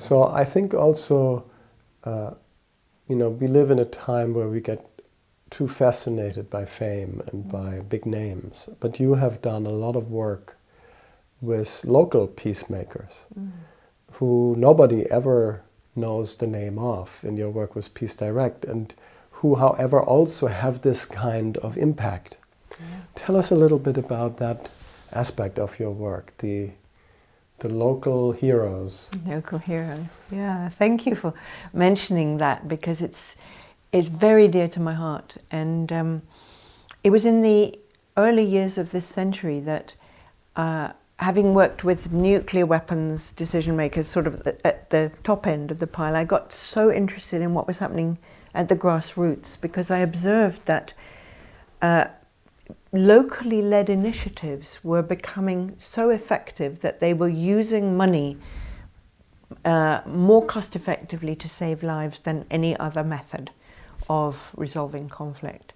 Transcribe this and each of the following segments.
So I think also, we live in a time where we get too fascinated by fame and by big names. But you have done a lot of work with local peacemakers who nobody ever knows the name of in your work with Peace Direct, and who, however, also have this kind of impact. Yeah. Tell us a little bit about that aspect of your work, the local heroes. Local heroes, yeah. Thank you for mentioning that, because it's very dear to my heart. And it was in the early years of this century that, having worked with nuclear weapons decision makers sort of at the top end of the pile, I got so interested in what was happening at the grassroots, because I observed that locally led initiatives were becoming so effective that they were using money more cost effectively to save lives than any other method of resolving conflict.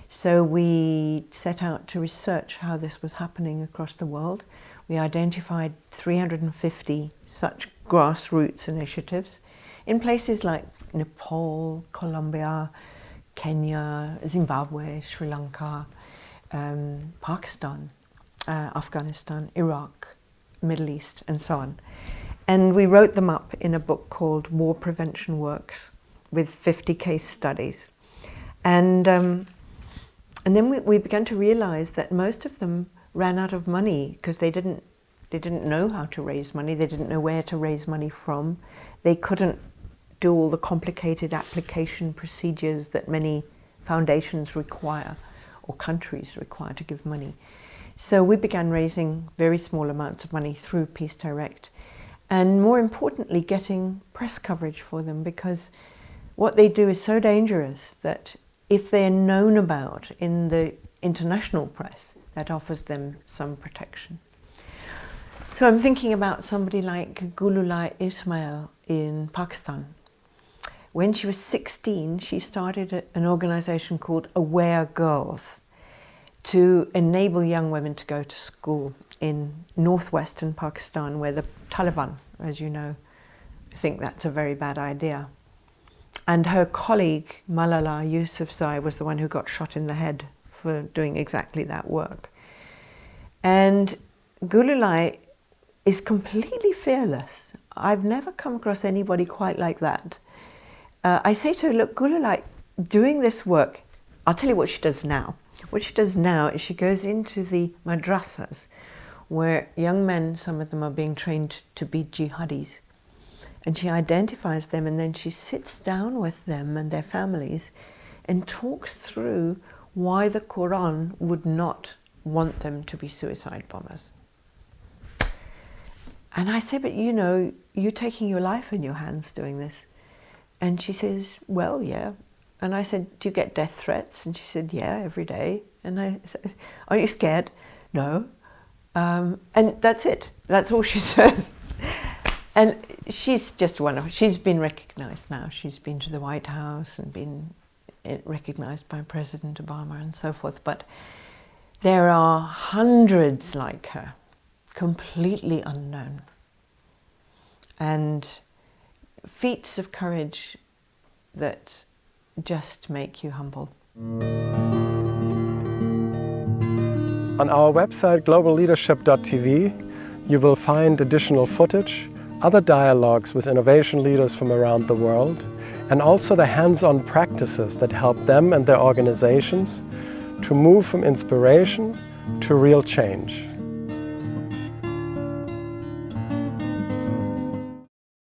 So we set out to research how this was happening across the world. We identified 350 such grassroots initiatives in places like Nepal, Colombia, Kenya, Zimbabwe, Sri Lanka, Pakistan, Afghanistan, Iraq, Middle East, and so on. And we wrote them up in a book called War Prevention Works, with 50 case studies. And then we began to realize that most of them ran out of money because they didn't know how to raise money. They didn't know where to raise money from. They couldn't do all the complicated application procedures that many foundations require or countries require to give money. So we began raising very small amounts of money through Peace Direct, and more importantly, getting press coverage for them, because what they do is so dangerous that if they're known about in the international press, that offers them some protection. So I'm thinking about somebody like Gululai Ismail in Pakistan. When she was 16, she started an organization called Aware Girls to enable young women to go to school in northwestern Pakistan, where the Taliban, as you know, think that's a very bad idea. And her colleague, Malala Yousafzai, was the one who got shot in the head for doing exactly that work. And Gululai is completely fearless. I've never come across anybody quite like that. I say to her, look, Gululai, doing this work, I'll tell you what she does now. What she does now is she goes into the madrasas, where young men, some of them are being trained to be jihadis. And she identifies them, and then she sits down with them and their families and talks through why the Quran would not want them to be suicide bombers. And I say, but you know, you're taking your life in your hands doing this. And she says, well, yeah. And I said, do you get death threats? And she said, yeah, every day. And I said, are you scared? No. And that's it. That's all she says. And she's just wonderful. She's been recognized now. She's been to the White House and been recognized by President Obama and so forth. But there are hundreds like her, completely unknown. And feats of courage that just make you humble. On our website globalleadership.tv you will find additional footage, other dialogues with innovation leaders from around the world, and also the hands-on practices that help them and their organizations to move from inspiration to real change.